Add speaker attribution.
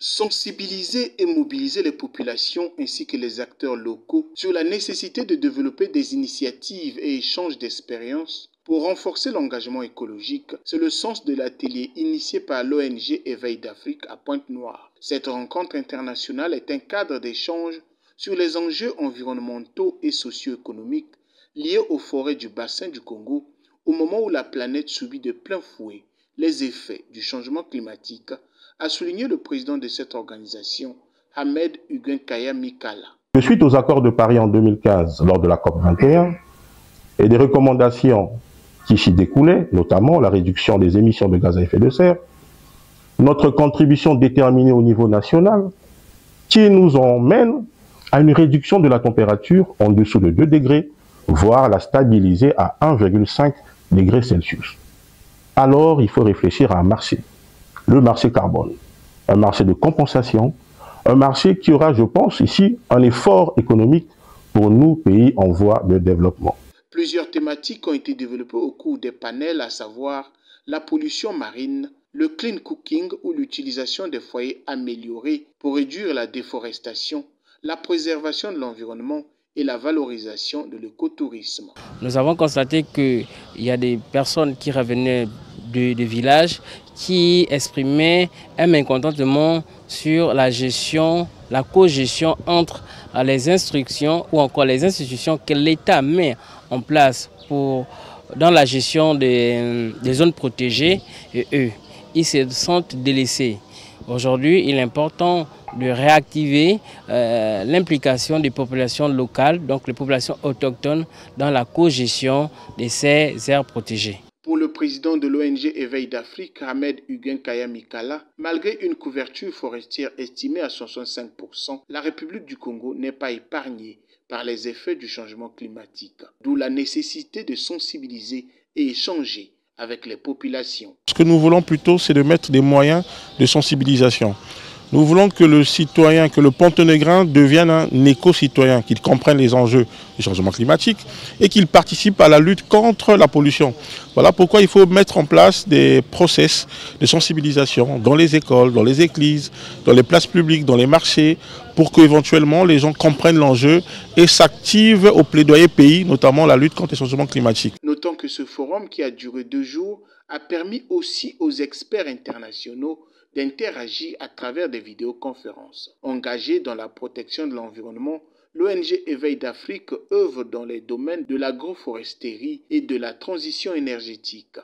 Speaker 1: Sensibiliser et mobiliser les populations ainsi que les acteurs locaux sur la nécessité de développer des initiatives et échanges d'expériences pour renforcer l'engagement écologique, c'est le sens de l'atelier initié par l'ONG Éveil d'Afrique à Pointe-Noire. Cette rencontre internationale est un cadre d'échange sur les enjeux environnementaux et socio-économiques liés aux forêts du bassin du Congo au moment où la planète subit de plein fouet les effets du changement climatique, a souligné le président de cette organisation, Ahmed Uguenkaya Mikala.
Speaker 2: Suite aux accords de Paris en 2015 lors de la COP 21 et des recommandations qui s'y découlaient, notamment la réduction des émissions de gaz à effet de serre, notre contribution déterminée au niveau national qui nous emmène à une réduction de la température en dessous de 2 degrés, voire la stabiliser à 1,5 degrés Celsius. Alors, il faut réfléchir à un marché, le marché carbone, un marché de compensation, un marché qui aura, je pense, ici, un effort économique pour nous, pays en voie de développement.
Speaker 1: Plusieurs thématiques ont été développées au cours des panels, à savoir la pollution marine, le clean cooking ou l'utilisation des foyers améliorés pour réduire la déforestation, la préservation de l'environnement et la valorisation de l'écotourisme.
Speaker 3: Nous avons constaté qu'il y a des personnes qui revenaient de villages qui exprimaient un mécontentement sur la gestion, la co-gestion entre les instructions ou encore les institutions que l'État met en place dans la gestion des zones protégées et eux, ils se sentent délaissés. Aujourd'hui, il est important de réactiver l'implication des populations locales, donc les populations autochtones, dans la co-gestion de ces aires protégées.
Speaker 1: Pour le président de l'ONG Éveil d'Afrique, Ahmed Uguenkaya Mikala, malgré une couverture forestière estimée à 65%, la République du Congo n'est pas épargnée par les effets du changement climatique, d'où la nécessité de sensibiliser et échanger avec les populations.
Speaker 4: Ce que nous voulons plutôt, c'est de mettre des moyens de sensibilisation. Nous voulons que le citoyen, que le Pontenegrin devienne un éco-citoyen, qu'il comprenne les enjeux du changement climatique et qu'il participe à la lutte contre la pollution. Voilà pourquoi il faut mettre en place des process de sensibilisation dans les écoles, dans les églises, dans les places publiques, dans les marchés, pour qu'éventuellement les gens comprennent l'enjeu et s'activent au plaidoyer pays, notamment la lutte contre le changement climatique.
Speaker 1: Notons que ce forum, qui a duré 2 jours, a permis aussi aux experts internationaux d'interagir à travers des vidéoconférences. Engagée dans la protection de l'environnement, l'ONG Éveil d'Afrique œuvre dans les domaines de l'agroforesterie et de la transition énergétique.